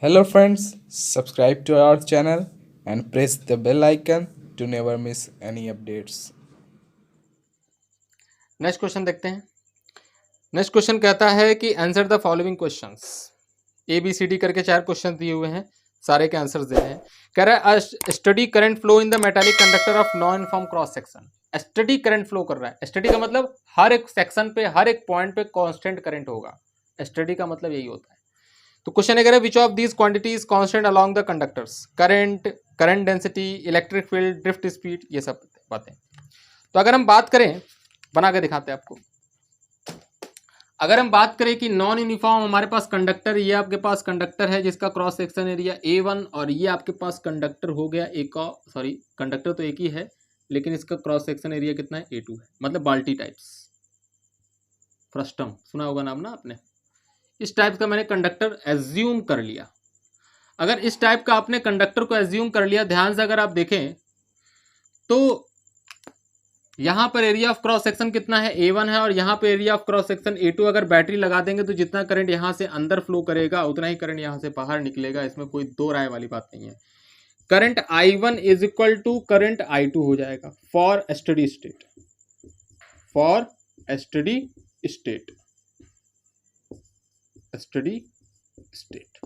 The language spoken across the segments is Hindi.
Hello friends, subscribe to our channel and press the bell icon to never miss any updates. Next question देखते हैं। नेक्स्ट क्वेश्चन कहता है कि answer the following questions. A B C D करके 4 क्वेश्चन दिए हुए हैं, सारे के आंसर्स देने हैं। कह रहा है study current flow in the metallic conductor of non uniform cross section. Study current flow कर रहा है। स्टडी का मतलब हर एक सेक्शन पे, हर एक पॉइंट पे कांस्टेंट करंट होगा। स्टडी का मतलब यही होता है। तो क्वेश्चन है, कह रहा है which of these quantities constant along the conductors, current density, electric field, drift speed, ये सब बातें। तो अगर हम बात करें, बना के दिखाते हैं आपको। अगर हम बात करें कि नॉन यूनिफॉर्म हमारे पास कंडक्टर, ये आपके पास कंडक्टर है जिसका क्रॉस सेक्शन एरिया A1, और ये आपके पास कंडक्टर हो गया एक और, सॉरी कंडक्टर तो एक ही है लेकिन इसका क्रॉस सेक्शन एरिया कितना है, A2 है। मतलब बाल्टी टाइप्स, फ्रस्टम सुना होगा नाम ना आपने। इस टाइप का मैंने कंडक्टर एज्यूम कर लिया। अगर इस टाइप का आपने कंडक्टर को एज्यूम कर लिया, ध्यान से अगर आप देखें तो यहाँ पर एरिया ऑफ क्रॉस सेक्शन कितना है, A1 है, और यहाँ पे area of cross section A2। अगर बैटरी लगा देंगे तो जितना करंट यहाँ से अंदर फ्लो करेगा उतना ही करंट यहाँ से बाहर निकलेगा। इसमें कोई दो राय वाली बात नहीं है। Current I1 is equal to current I2 हो जाएगा for study state. For study state, study state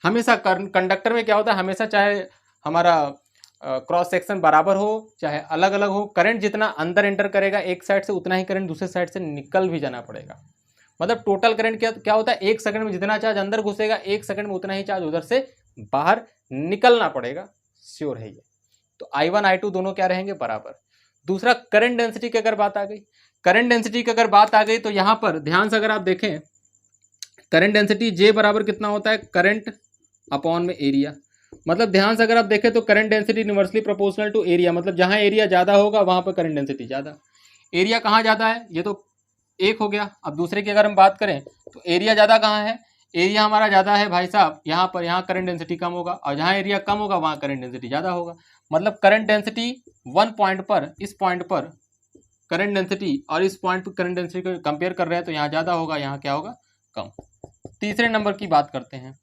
हमेशा कंडक्टर में क्या होता है, हमेशा चाहे हमारा क्रॉस सेक्शन बराबर हो चाहे अलग अलग हो, करंट जितना अंदर एंटर करेगा एक साइड से उतना ही करंट दूसरे साइड से निकल भी जाना पड़ेगा। मतलब टोटल करंट क्या होता है, एक सेकंड में जितना चार्ज अंदर घुसेगा एक सेकंड में उतना ही चार्ज उधर से बाहर निकलना पड़ेगा। श्योर है ये। तो I1 I2 दोनों क्या रहेंगे, बराबर। दूसरा, करंट डेंसिटी की अगर बात आ गई, करंट डेंसिटी की अगर बात आ गई तो यहां पर ध्यान से अगर आप देखें, करंट डेंसिटी J बराबर कितना होता है, करंट अपॉन में एरिया। मतलब ध्यान से अगर आप देखें तो current density inversely proportional to area. मतलब जहां एरिया ज्यादा होगा वहां पर करंट डेंसिटी ज्यादा। एरिया कहाँ ज्यादा है, ये तो एक हो गया। अब दूसरे की अगर हम बात करें तो एरिया ज्यादा कहाँ है, एरिया हमारा ज्यादा है भाई साहब यहाँ पर, यहाँ करंट डेंसिटी कम होगा, और जहाँ एरिया कम होगा वहां करंट डेंसिटी ज्यादा होगा। मतलब करंट डेंसिटी वन पॉइंट पर, इस पॉइंट पर करंट डेंसिटी और इस पॉइंट पर करंट डेंसिटी को कंपेयर कर रहे हैं तो यहाँ ज्यादा होगा, यहाँ क्या होगा, कम। तीसरे नंबर की बात करते हैं।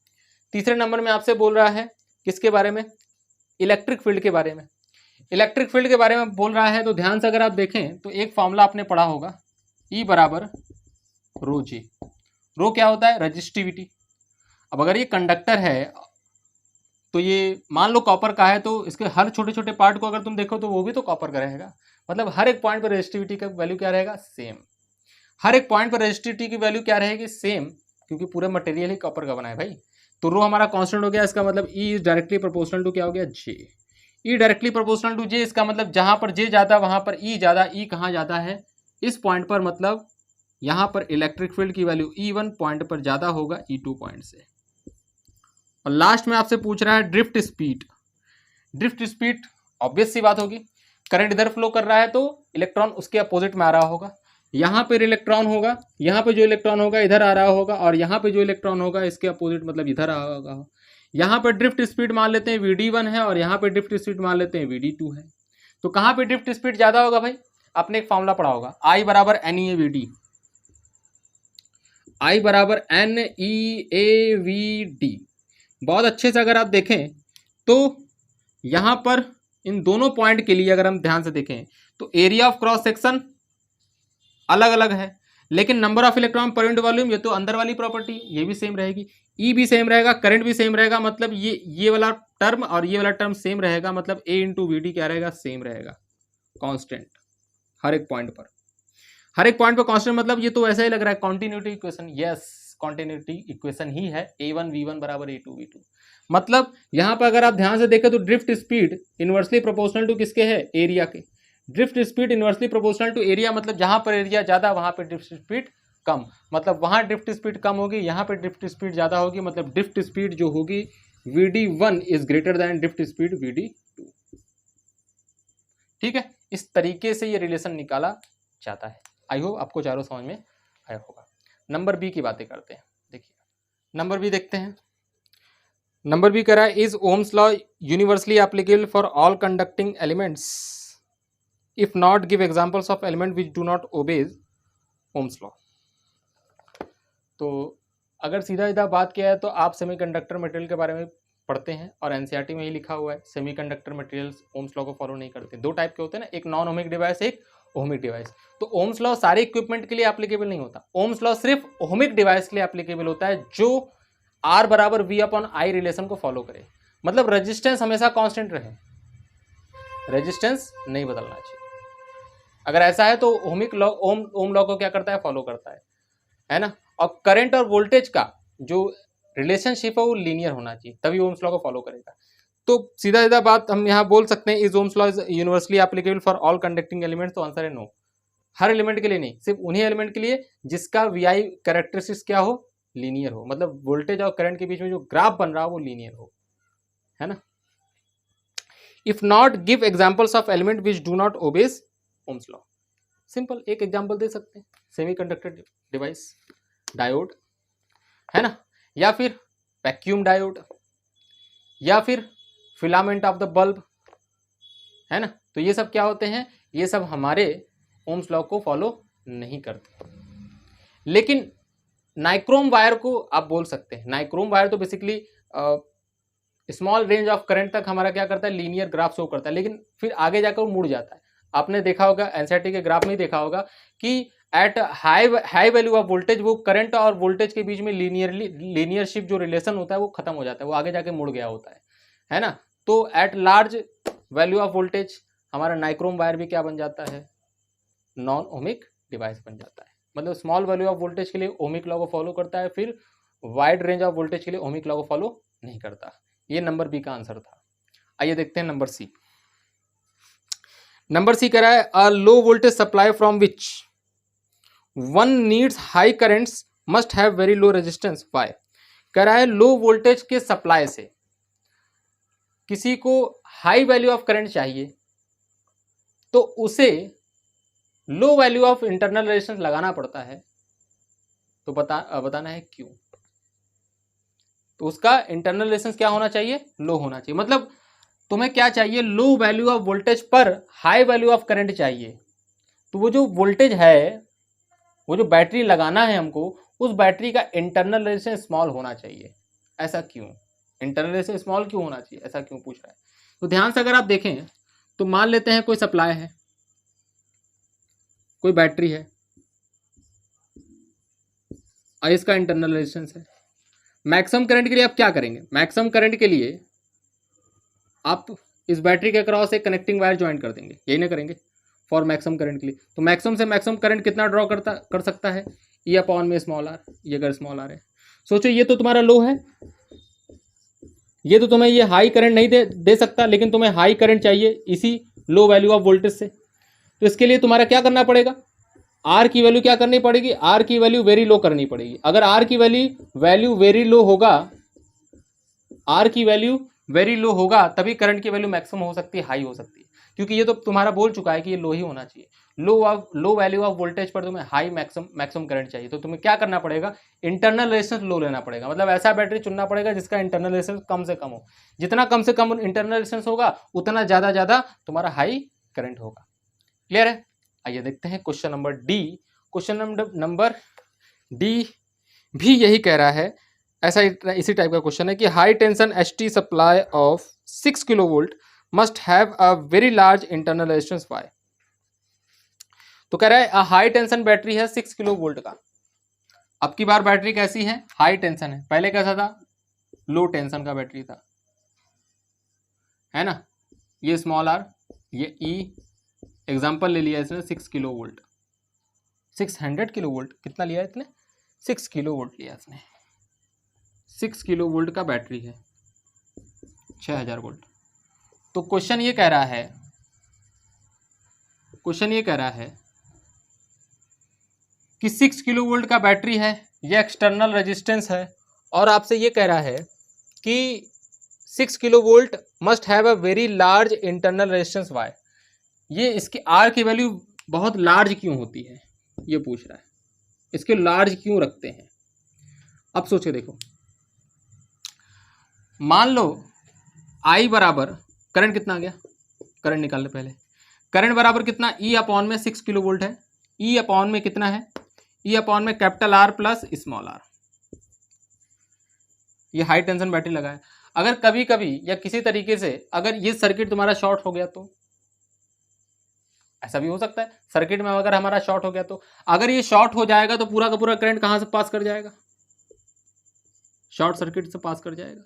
तीसरे नंबर में आपसे बोल रहा है किसके बारे में, इलेक्ट्रिक फील्ड के बारे में। इलेक्ट्रिक फील्ड के बारे में बोल रहा है तो ध्यान से अगर आप देखें तो एक फॉर्मूला आपने पढ़ा होगा, E बराबर रो जे। रो क्या होता है, रजिस्टिविटी। अब अगर ये कंडक्टर है तो ये मान लो कॉपर का है, तो इसके हर छोटे छोटे पार्ट को अगर तुम देखो तो वो भी तो कॉपर का रहेगा। मतलब हर एक पॉइंट पर रजिस्टिविटी का वैल्यू क्या रहेगा, सेम। हर एक पॉइंट पर रजिस्टिविटी की वैल्यू क्या रहेगी, सेम, क्योंकि पूरा मटेरियल ही कॉपर का बना है भाई। तो रो हमारा कांस्टेंट हो गया, इसका मतलब E is directly proportional to क्या हो गया, J। E directly proportional to J, इसका मतलब जहां पर J ज्यादा वहां पर E ज्यादा। E कहाँ ज्यादा है, इस पॉइंट पर। मतलब यहां पर इलेक्ट्रिक फील्ड की वैल्यू E1 पॉइंट पर ज्यादा होगा E2 पॉइंट से। और लास्ट में आपसे पूछ रहा है drift speed. Drift speed obvious सी बात होगी, करंट इधर फ्लो कर रहा है तो इलेक्ट्रॉन उसके अपोजिट में आ रहा होगा। यहाँ पे इलेक्ट्रॉन होगा, यहाँ पे जो इलेक्ट्रॉन होगा इधर आ रहा होगा, और यहाँ पे जो इलेक्ट्रॉन होगा इसके अपोजिट मतलब इधर आ होगा। यहाँ पे ड्रिफ्ट स्पीड मान लेते हैं VD1 है, और यहाँ पे ड्रिफ्ट स्पीड मान लेते हैं VD2 है। तो कहाँ पे ड्रिफ्ट स्पीड ज्यादा होगा भाई, आपने एक फॉर्मूला पढ़ा होगा, I बराबर NEAVD। I बराबर NEAVD। बहुत अच्छे से अगर आप देखें तो यहाँ पर इन दोनों पॉइंट के लिए अगर हम ध्यान से देखें तो एरिया ऑफ क्रॉस सेक्शन अलग अलग है, लेकिन number of electron per unit volume, ये तो अंदर वाली प्रॉपर्टी, ये भी सेम रहेगी। ई भी सेम रहेगा, करंट भी सेम रहेगा। मतलब ये वाला टर्म और ये वाला टर्म सेम रहेगा। मतलब A इंटू वी डी क्या रहेगा, सेम रहेगा, कांस्टेंट। हर एक पॉइंट पर, हर एक पॉइंट पर कांस्टेंट। मतलब ये तो ऐसा ही लग रहा है continuity equation. Yes, continuity equation ही है, A1 V1 बराबर A2 V2। मतलब यहाँ पर अगर आप ध्यान से देखें तो drift speed inversely proportional to किसके है, एरिया के। Drift speed inversely proportional to area, मतलब जहां पर एरिया ज्यादा वहां पर ड्रिफ्ट स्पीड कम। मतलब वहां ड्रिफ्ट स्पीड कम होगी, यहाँ पर ड्रिफ्ट स्पीड ज्यादा होगी। मतलब ड्रिफ्ट स्पीड जो होगी VD1 is greater than drift speed VD2। ठीक है, इस तरीके से ये रिलेशन निकाला जाता है। आई होप आपको चारों समझ में आया होगा। नंबर बी की बातें करते हैं। देखिए नंबर बी देखते हैं। नंबर बी कह रहा है, is Ohm's law universally applicable for all conducting elements, if not give examples of element which do not obeys Ohm's law. तो अगर सीधा सीधा बात किया है तो आप सेमीकंडक्टर मटेरियल के बारे में पढ़ते हैं और एनसीईआरटी में ही लिखा हुआ है सेमीकंडक्टर मटेरियल्स ओम्स लॉ को फॉलो नहीं करते। दो टाइप के होते हैं ना, एक नॉन ओमिक डिवाइस, एक ओमिक डिवाइस। तो ओम्स लॉ सारे इक्विपमेंट के लिए एप्लीकेबल नहीं होता, ओम्स लॉ सिर्फ ओमिक डिवाइस के लिए एप्लीकेबल होता है जो R बराबर V अपॉन I रिलेशन को फॉलो करे। मतलब रेजिस्टेंस हमेशा कांस्टेंट रहे, रेजिस्टेंस नहीं बदलना चाहिए। अगर ऐसा है तो ओमिक लॉ ओम लॉ को क्या करता है, फॉलो करता है ना। और करंट और वोल्टेज का जो रिलेशनशिप है वो लीनियर होना चाहिए, तभी ओम्स लॉ को फॉलो करेगा। तो सीधा सीधा बात हम यहाँ बोल सकते हैं, is Ohm's law is universally applicable for all conducting elements. तो आंसर है नो, हर एलिमेंट के लिए नहीं, सिर्फ उन्हीं एलिमेंट के लिए जिसका VI कैरेक्टरिस्टिक्स क्या हो, लीनियर हो। मतलब वोल्टेज और करंट के बीच में जो ग्राफ बन रहा हो वो लीनियर हो, है ना। If not give examples of element which do not obeys Ohm's law. Simple एक एग्जांपल दे सकते हैं, सेमीकंडक्टर डिवाइस, डायोड, है ना, या फिर वैक्यूम डायोड, या फिर फिलामेंट ऑफ द बल्ब, है ना। तो ये सब क्या होते हैं, ये सब हमारे ओम्स लॉ को फॉलो नहीं करते। लेकिन नाइक्रोम वायर को आप बोल सकते हैं। नाइक्रोम वायर तो basically small range of current तक हमारा क्या करता है, लीनियर ग्राफ शो करता है, लेकिन फिर आगे जाकर वो मुड़ जाता है। आपने देखा होगा एनसीईआरटी के ग्राफ में ही देखा होगा कि at high value of voltage वो करंट और वोल्टेज के बीच में लीनियरशिप जो रिलेशन होता है वो खत्म हो जाता है, वो आगे जाके मुड़ गया होता है ना। तो at large value of voltage हमारा नाइक्रोम वायर भी क्या बन जाता है, नॉन ओमिक डिवाइस बन जाता है। मतलब स्मॉल वैल्यू ऑफ वोल्टेज के लिए ओमिक लॉ को फॉलो करता है, फिर वाइड रेंज ऑफ वोल्टेज के लिए ओमिक लॉ को फॉलो नहीं करता। ये नंबर बी का आंसर था। आइए देखते हैं नंबर सी। नंबर सी कह रहा है a low voltage supply from which one needs high currents must have very low resistance why. कह रहा है लो वोल्टेज के सप्लाई से किसी को हाई वैल्यू ऑफ करंट चाहिए तो उसे लो वैल्यू ऑफ इंटरनल रेजिस्टेंस लगाना पड़ता है। तो बताना है क्यों। तो उसका इंटरनल रेजिस्टेंस क्या होना चाहिए, लो होना चाहिए। मतलब तुम्हें क्या चाहिए, लो वैल्यू ऑफ वोल्टेज पर हाई वैल्यू ऑफ करंट चाहिए। तो वो जो वोल्टेज है, वो जो बैटरी लगाना है हमको, उस बैटरी का इंटरनल रेजिस्टेंस स्मॉल होना चाहिए। ऐसा क्यों, इंटरनल रेजिस्टेंस स्मॉल क्यों होना चाहिए, ऐसा क्यों पूछ रहा है। तो ध्यान से अगर आप देखें तो मान लेते हैं कोई सप्लाई है, कोई बैटरी है और इसका इंटरनल रेजिस्टेंस है। मैक्सिमम करंट के लिए आप क्या करेंगे, मैक्सिमम करंट के लिए आप इस बैटरी के अक्रॉस एक कनेक्टिंग वायर ज्वाइन कर देंगे, यही ना करेंगे फॉर मैक्सिमम करंट के लिए। तो मैक्सिमम से मैक्सिमम करंट कितना ड्रॉ कर सकता है, E अपॉन में स्मॉल आर। ये अगर स्मॉल आर है, सोचो ये तो तुम्हारा लो है, ये तो तुम्हें ये हाई करंट नहीं दे सकता, लेकिन तुम्हें हाई करंट चाहिए इसी लो वैल्यू ऑफ वोल्टेज से। तो इसके लिए तुम्हारा क्या करना पड़ेगा, आर की वैल्यू क्या करनी पड़ेगी, आर की वैल्यू वेरी लो करनी पड़ेगी। अगर आर की वैल्यू वेरी लो होगा, आर की वैल्यू वेरी लो होगा, तभी करंट की वैल्यू मैक्सिमम हो सकती है, हाई हो सकती है। क्योंकि ये तो तुम्हारा बोल चुका है कि ये लो ही होना चाहिए। लो वैल्यू ऑफ वोल्टेज पर तुम्हें हाई मैक्सिमम करंट चाहिए, तो तुम्हें क्या करना पड़ेगा, इंटरनल रेजिस्टेंस लो लेना पड़ेगा। मतलब ऐसा बैटरी चुनना पड़ेगा जिसका इंटरनल रेजिस्टेंस कम से कम हो। जितना कम से कम इंटरनल रेजिस्टेंस होगा उतना ज़्यादा तुम्हारा हाई करंट होगा। क्लियर है। आइए देखते हैं question number D. Question number D भी यही कह रहा है, ऐसा इसी टाइप का क्वेश्चन है कि high tension HT supply of 6 kilo volt must have a very large internal resistance why. तो कह रहा है हाई टेंशन बैटरी है 6 किलो वोल्ट का। अब की बार बैटरी कैसी है, हाई टेंशन है। पहले कैसा था, लो टेंशन का बैटरी था, है ना। ये स्मॉल आर, ये ई, एग्जाम्पल ले लिया इसने 6 किलो वोल्ट, 600 किलो वोल्ट कितना लिया इसने, 6 किलो वोल्ट लिया इसने। 6 किलो वोल्ट का बैटरी है, 6000 वोल्ट। तो क्वेश्चन ये कह रहा है कि 6 किलो वोल्ट का बैटरी है, ये एक्सटर्नल रेजिस्टेंस है, और आपसे ये कह रहा है कि 6 kilo volt must have a very large internal resistance why. ये इसकी आर की वैल्यू बहुत लार्ज क्यों होती है, ये पूछ रहा है, इसके लार्ज क्यों रखते हैं। अब सोच के देखो, मान लो I बराबर, करंट कितना आ गया, करंट निकाल ले पहले। करंट बराबर कितना, E अपॉन में 6 किलो वोल्ट है, E अपॉन में कितना है, E अपॉन में capital R plus small r. ये हाई टेंशन बैटरी लगा है। अगर कभी कभी या किसी तरीके से अगर ये सर्किट तुम्हारा शॉर्ट हो गया तो ऐसा भी हो सकता है, सर्किट में अगर हमारा शॉर्ट हो गया तो अगर ये शॉर्ट हो जाएगा तो पूरा का पूरा करंट कहां से पास कर जाएगा, शॉर्ट सर्किट से पास कर जाएगा।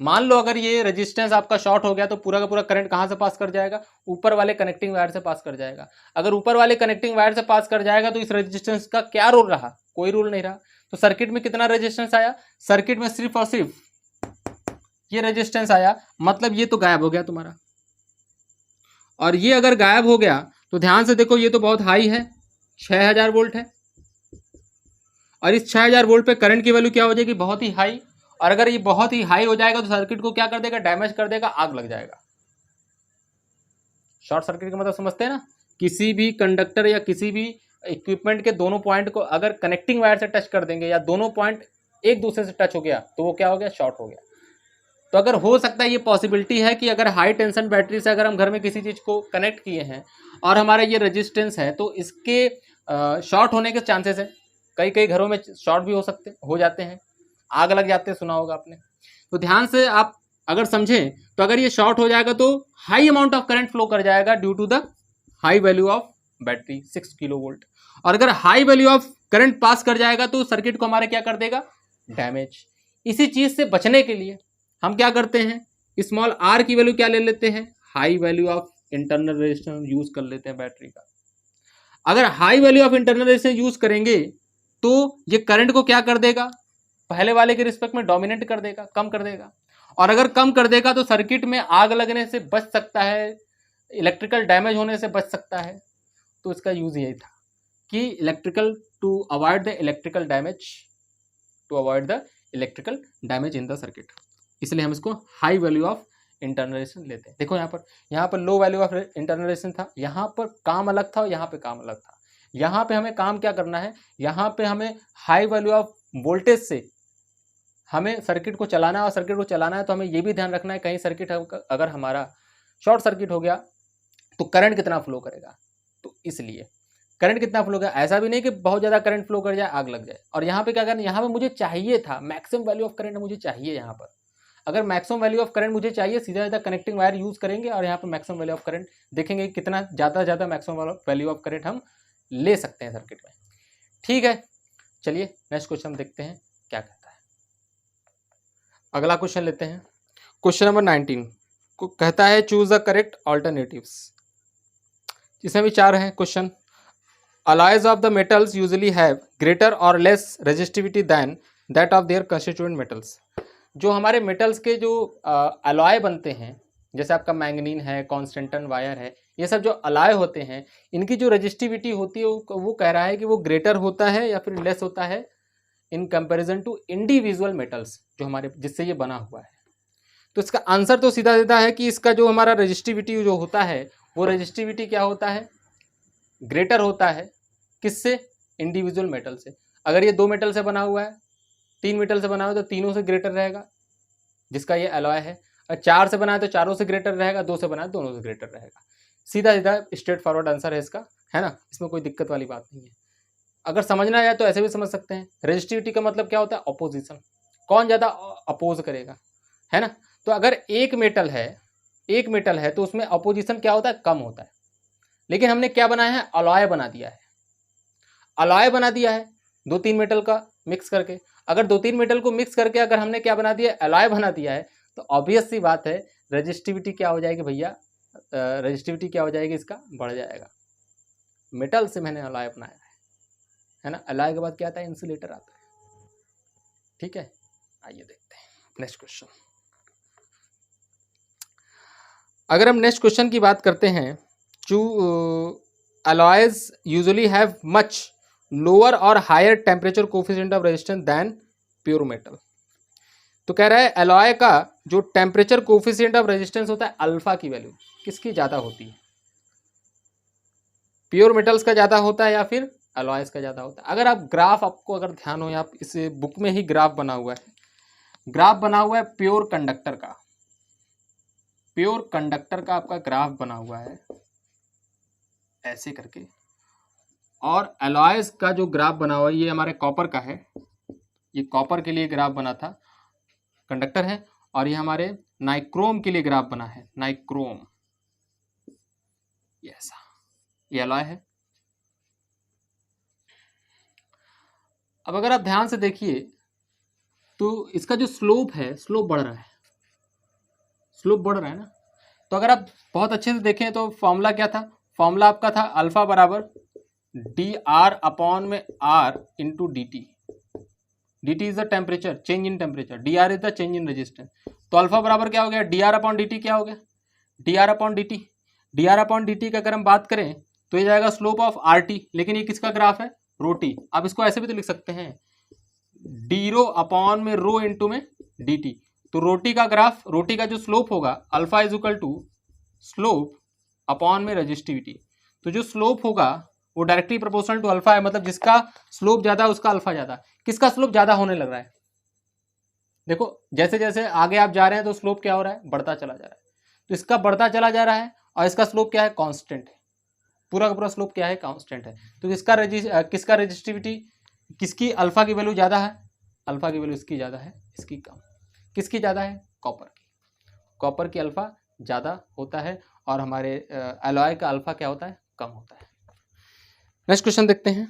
मान लो अगर ये रेजिस्टेंस आपका शॉर्ट हो गया तो पूरा का पूरा करंट कहां से पास कर जाएगा, ऊपर वाले कनेक्टिंग वायर से पास कर जाएगा। अगर ऊपर वाले कनेक्टिंग वायर से पास कर जाएगा तो इस रेजिस्टेंस का क्या रोल रहा, कोई रोल नहीं रहा। तो सर्किट में कितना रेजिस्टेंस आया, सर्किट में सिर्फ और सिर्फ ये रेजिस्टेंस आया, मतलब ये तो गायब हो गया तुम्हारा। और ये अगर गायब हो गया तो ध्यान से देखो, ये तो बहुत हाई है, 6000 वोल्ट है, और इस 6000 वोल्ट पे करंट की वैल्यू क्या हो जाएगी, बहुत ही हाई। और अगर ये बहुत ही हाई हो जाएगा तो सर्किट को क्या कर देगा, डैमेज कर देगा, आग लग जाएगा। शॉर्ट सर्किट का मतलब समझते हैं ना, किसी भी कंडक्टर या किसी भी इक्विपमेंट के दोनों पॉइंट को अगर कनेक्टिंग वायर से टच कर देंगे या दोनों पॉइंट एक दूसरे से टच हो गया तो वो क्या हो गया, शॉर्ट हो गया। तो अगर हो सकता है, ये पॉसिबिलिटी है कि अगर हाई टेंशन बैटरी से अगर हम घर में किसी चीज़ को कनेक्ट किए हैं और हमारा ये रेजिस्टेंस है तो इसके शॉर्ट होने के चांसेस है। कई कई घरों में शॉर्ट भी हो जाते हैं, आग लग जाते हैं, सुना होगा आपने। तो ध्यान से आप अगर समझें तो अगर ये शॉर्ट हो जाएगा तो high amount of current flow कर जाएगा due to the high value of battery 6 kilo volt. और अगर high value of current pass कर जाएगा तो सर्किट को हमारे क्या कर देगा, डैमेज। इसी चीज से बचने के लिए हम क्या करते हैं, स्मॉल आर की वैल्यू क्या ले लेते हैं, high value of internal resistance use कर लेते हैं बैटरी का। अगर high value of internal resistance use करेंगे तो ये करंट को क्या कर देगा, पहले वाले के रिस्पेक्ट में डोमिनेट कर देगा, कम कर देगा। और अगर कम कर देगा तो सर्किट में आग लगने से बच सकता है, इलेक्ट्रिकल डैमेज होने से बच सकता है। तो इसका यूज यही था कि electrical to avoid the electrical damage in the circuit, इसलिए हम इसको high value of internal resistance लेते हैं। देखो यहाँ पर low value of internal resistance था, यहाँ पर काम अलग था और यहाँ पे काम अलग था। यहाँ पे हमें काम क्या करना है, यहाँ पे हमें हाई वैल्यू ऑफ वोल्टेज से हमें सर्किट को चलाना है। और सर्किट को चलाना है तो हमें ये भी ध्यान रखना है, कहीं सर्किट अगर हमारा शॉर्ट सर्किट हो गया तो करंट कितना फ्लो करेगा। तो इसलिए करंट कितना फ्लो करेगा, ऐसा भी नहीं कि बहुत ज़्यादा करंट फ्लो कर जाए, आग लग जाए। और यहाँ पे क्या करना, यहाँ पे मुझे चाहिए था मैक्सिमम वैल्यू ऑफ करंट मुझे चाहिए। यहाँ पर अगर मैक्सिमम वैल्यू ऑफ करंट मुझे चाहिए, सीधा सीधा कनेक्टिंग वायर यूज करेंगे और यहाँ पे मैक्सिमम वैल्यू ऑफ करंट देखेंगे कितना ज़्यादा मैक्सिमम वैल्यू ऑफ करंट हम ले सकते हैं सर्किट में। ठीक है, चलिए नेक्स्ट क्वेश्चन देखते हैं क्या कहता है। अगला क्वेश्चन लेते हैं, क्वेश्चन नंबर 19 को कहता है चूज द करेक्ट ऑल्टरनेटिव्स। इसमें भी 4 हैं question. alloys of the metals usually have greater or less resistivity than that of their constituent metals। जो हमारे मेटल्स के जो अलॉय बनते हैं, जैसे आपका मैंगनीन है, कॉन्स्टेंटन वायर है, ये सब जो अलॉय होते हैं इनकी जो रेजिस्टिविटी होती है वो कह रहा है कि वो ग्रेटर होता है या फिर लेस होता है in comparison to individual metals जो हमारे जिससे ये बना हुआ है। तो इसका आंसर तो सीधा सीधा है कि इसका जो हमारा रेजिस्टिविटी जो होता है वो रेजिस्टिविटी क्या होता है, ग्रेटर होता है। किससे, इंडिविजुअल मेटल से। अगर ये 2 मेटल से बना हुआ है, 3 मेटल से बना हुआ है तो तीनों से ग्रेटर रहेगा जिसका ये अलॉय है। और 4 से बना है तो चारों से ग्रेटर रहेगा, 2 से बना है दोनों से ग्रेटर रहेगा। सीधा सीधा स्ट्रेट फॉरवर्ड आंसर है इसका, है ना, इसमें कोई दिक्कत वाली बात नहीं है। अगर समझना है तो ऐसे भी समझ सकते हैं। रेजिस्टिविटी का मतलब क्या होता है, अपोजिशन, कौन ज़्यादा अपोज करेगा, है ना। तो अगर एक मेटल है तो उसमें अपोजिशन क्या होता है, कम होता है। लेकिन हमने क्या बनाया है, अलॉय बना दिया है। अलॉय बना दिया है 2-3 मेटल का मिक्स करके। अगर 2-3 मेटल को मिक्स करके अगर हमने क्या बना दिया, अलॉय बना दिया है, तो ऑब्वियस सी बात है रेजिस्टिविटी क्या हो जाएगी भैया, रेजिस्टिविटी क्या हो जाएगी, इसका बढ़ जाएगा। मेटल से मैंने अलॉय बनाया है ना। अलॉय के बाद क्या आता है, इंसुलेटर आता है। ठीक है, आइए देखते हैं नेक्स्ट क्वेश्चन। अगर हम नेक्स्ट क्वेश्चन की बात करते हैं, alloys usually have much lower or higher temperature coefficient of resistance than pure metal। तो कह रहा है alloy का जो टेम्परेचर कोफिशिएंट ऑफ रेजिस्टेंस होता है, अल्फा की वैल्यू किसकी ज़्यादा होती है, प्योर मेटल्स का ज़्यादा होता है या फिर alloys का ज़्यादा होता है। अगर आप ग्राफ, आपको अगर ध्यान हो, आप इस बुक में ही ग्राफ बना हुआ है प्योर कंडक्टर का आपका ग्राफ बना हुआ है ऐसे करके। और अलॉयज का जो ग्राफ बना हुआ है ये हमारे कॉपर का है, ये कॉपर के लिए ग्राफ बना था। कंडक्टर है, और ये हमारे नाइक्रोम के लिए ग्राफ बना है, नाइक्रोम, ये ऐसा, ये एलॉय है। अब अगर आप ध्यान से देखिए तो इसका जो स्लोप है, स्लोप बढ़ रहा है, स्लोप बढ़ रहा है ना। तो अगर आप बहुत अच्छे से देखें तो फॉर्मूला क्या था, फॉर्मूला आपका था अल्फा बराबर डी आर अपॉन में r into d t. D t is the temperature, change in temperature, d r is the change in resistance. तो अल्फा बराबर क्या हो गया, d r upon d t क्या हो गया, d r upon d t. D r upon d t का अगर हम बात करें तो ये जाएगा स्लोप ऑफ आर टी, लेकिन ये किसका ग्राफ है, रो टी। आप इसको ऐसे भी तो लिख सकते हैं, डी रो अपॉन में रो इंटू में डी टी। तो रोटी का ग्राफ, रोटी का जो स्लोप होगा alpha is equal to slope upon में रजिस्टिविटी। तो जो स्लोप होगा वो डायरेक्टली प्रोपोर्शनल टू अल्फा है, मतलब जिसका स्लोप ज्यादा है उसका अल्फा ज्यादा। किसका स्लोप ज्यादा होने लग रहा है, देखो जैसे जैसे आगे आप जा रहे हैं तो स्लोप क्या हो रहा है, बढ़ता चला जा रहा है। तो इसका बढ़ता चला जा रहा है और इसका स्लोप क्या है, कांस्टेंट है, पूरा का पूरा स्लोप क्या है, कांस्टेंट है। तो किसका रजिस्टिविटी, किसकी अल्फा की वैल्यू ज्यादा है, अल्फा की वैल्यू इसकी ज्यादा है, इसकी कम। किसकी ज्यादा है, कॉपर की, कॉपर की अल्फा ज्यादा होता है और हमारे एलॉय का अल्फा क्या होता है, कम होता है। नेक्स्ट क्वेश्चन देखते हैं,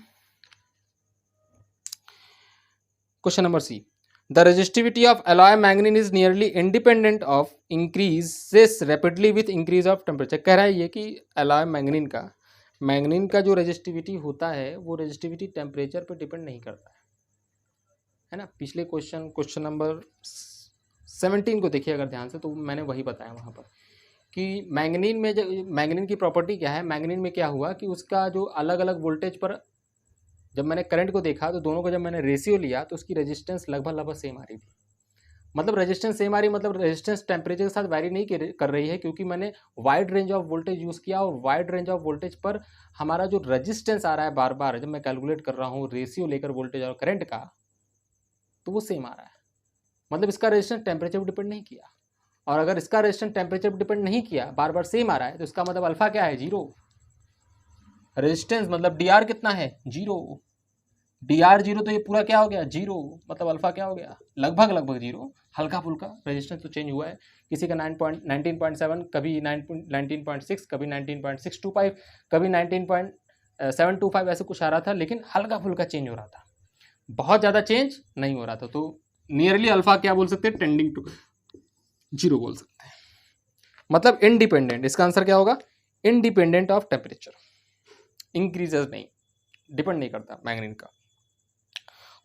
question number C. The resistivity of alloy manganin is nearly independent of increases rapidly with increase of temperature. कह रहा है ये कि एलॉय मैग्नीन का जो रेजिस्टिविटी होता है वो रेजिस्टिविटी टेम्परेचर पर डिपेंड नहीं करता है ना। पिछले क्वेश्चन नंबर 17 को देखिए अगर ध्यान से, तो मैंने वही बताया वहाँ पर कि मैग्नीन की प्रॉपर्टी क्या है। मैग्नीन में क्या हुआ कि उसका जो अलग अलग वोल्टेज पर जब मैंने करंट को देखा तो दोनों को जब मैंने रेशियो लिया तो उसकी रेजिस्टेंस लगभग सेम आ रही थी। मतलब रेजिस्टेंस सेम आ रही, मतलब रेजिस्टेंस टेम्परेचर के साथ वैरी नहीं कर रही है, क्योंकि मैंने wide range of voltage use किया और वाइड रेंज ऑफ वोल्टेज पर हमारा जो रेजिस्टेंस आ रहा है बार बार जब मैं कैलकुलेट कर रहा हूँ रेशियो लेकर वोल्टेज और करंट का, तो वो सेम आ रहा है। मतलब इसका रेजिस्टेंस टेम्परेचर पर डिपेंड नहीं किया, और अगर इसका रेजिस्टेंस टेम्परेचर पर डिपेंड नहीं किया, बार बार सेम आ रहा है, तो इसका मतलब अल्फा क्या है, जीरो। रेजिस्टेंस मतलब डी आर कितना है, जीरो। डी आर जीरो, तो ये पूरा क्या हो गया, जीरो। मतलब अल्फा क्या हो गया, लगभग जीरो। हल्का फुल्का रेजिस्टेंस तो चेंज हुआ है, किसी का 19.7, कभी 19.6, कभी 19.625, कभी 19.725, ऐसे कुछ आ रहा था, लेकिन हल्का फुल्का चेंज हो रहा था, बहुत ज़्यादा चेंज नहीं हो रहा था। तो नियरली अल्फा क्या बोल सकते हैं, टेंडिंग टू जीरो बोल सकते हैं। मतलब इनडिपेंडेंट, इसका आंसर क्या होगा, इनडिपेंडेंट ऑफ टेम्परेचर, इंक्रीजेस नहीं, डिपेंड नहीं करता मैग्नीन का।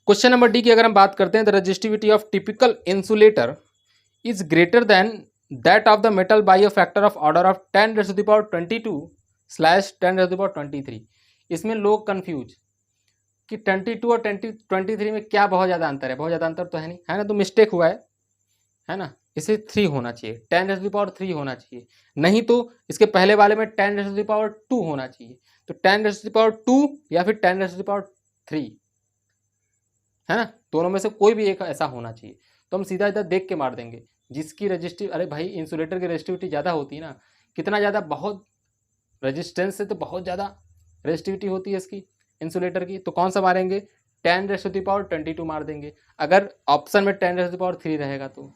क्वेश्चन नंबर डी की अगर हम बात करते हैं, the resistivity of typical insulator is greater than that of the metal by a factor of order of 10⁻22/10⁻23। इसमें लोग कंफ्यूज कि 22 और 23 में क्या बहुत ज़्यादा अंतर है, बहुत ज़्यादा अंतर तो है नहीं, है ना। तो मिस्टेक हुआ है ना, इसे 3 होना चाहिए, 10⁻3 होना चाहिए, नहीं तो इसके पहले वाले में 10⁻2 होना चाहिए। तो 10⁻2 या फिर 10⁻3, है ना, दोनों में से कोई भी एक ऐसा होना चाहिए। तो हम सीधा इधर देख के मार देंगे, जिसकी रजिस्टिव, अरे भाई इंसुलेटर की रेजिस्टिविटी ज़्यादा होती है ना, कितना ज़्यादा, बहुत रेजिस्टेंस से तो बहुत ज़्यादा रेजिस्टिविटी होती है इसकी इंसुलेटर की। तो कौन सा मारेंगे, 10⁻22 मार देंगे, अगर ऑप्शन में 10⁻3 रहेगा तो,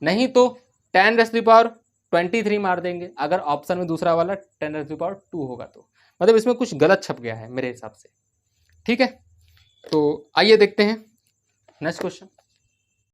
नहीं तो 10⁻23 मार देंगे अगर ऑप्शन में दूसरा वाला 10⁻2 होगा तो। मतलब इसमें कुछ गलत छप गया है मेरे हिसाब से, ठीक है। तो आइए देखते हैं नेक्स्ट क्वेश्चन।